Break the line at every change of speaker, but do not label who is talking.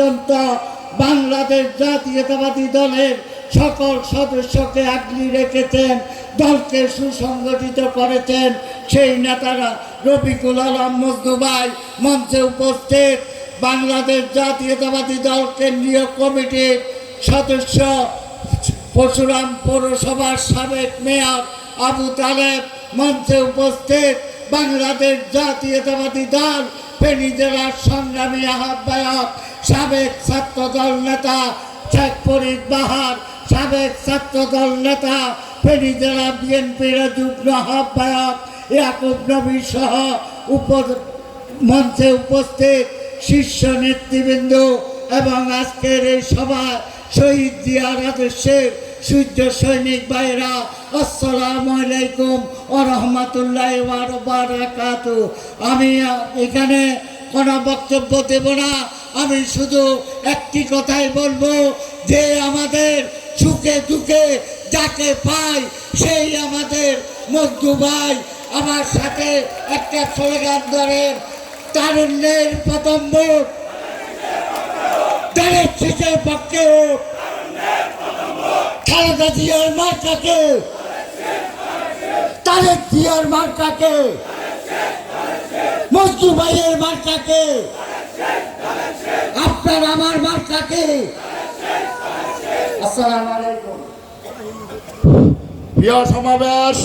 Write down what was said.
পর্যন্ত বাংলাদেশ জাতীয়তাবাদী দলের সকল সদস্যকে আগলে রেখেছেন, দলকে সুসংগঠিত করেছেন সেই নেতারা রফিকুল আলম মজনু ভাই মঞ্চে উপস্থিত। বাংলাদেশ জাতীয়তাবাদী দল কেন্দ্রীয় কমিটির সদস্য পরশুরাম পৌরসভার সাবেক মেয়র আবু তালেব মঞ্চে উপস্থিত। বাংলাদেশ জাতীয়তাবাদী দল ফেনী জেলার সংগ্রামী আহ্বায়ক সাবেক ছাত্রদল নেতা শেখ ফরিদ বাহার, সাবেক ছাত্রদল নেতা ফেনী জেলা বিএনপির যুগ্ম আহ্বায়ক ইয়াকুব নবী সহ মঞ্চে উপস্থিত শীর্ষ নেতৃবৃন্দ এবং আজকের এই সভায় শহীদ জিয়ার আদর্শের সূর্য সৈনিক ভাইরা, আসসালামু আলাইকুম ওয়া রাহমাতুল্লাহি ওয়া বারাকাতুহু। আমি এখানে কোনো বক্তব্য দেব না, আমি শুধু একটি কথাই বলবো যে আমাদের সুখে দুঃখে যাকে পাই সেই আমাদের মজনু ভাই। আমার সাথে একটা স্লোগান ধরেন, তারুণ্যের প্রথম ভোট ধানের শীষের পক্ষে হোক, খালেদা জিয়ার মার্কাকে, তারেক জিয়ার মার্কাকে, মজনু ভাইয়ের মার্কাকে, আপনার আমার মার্কাকে। আসসালামু আলাইকুম।
প্রিয় সমাবেশ।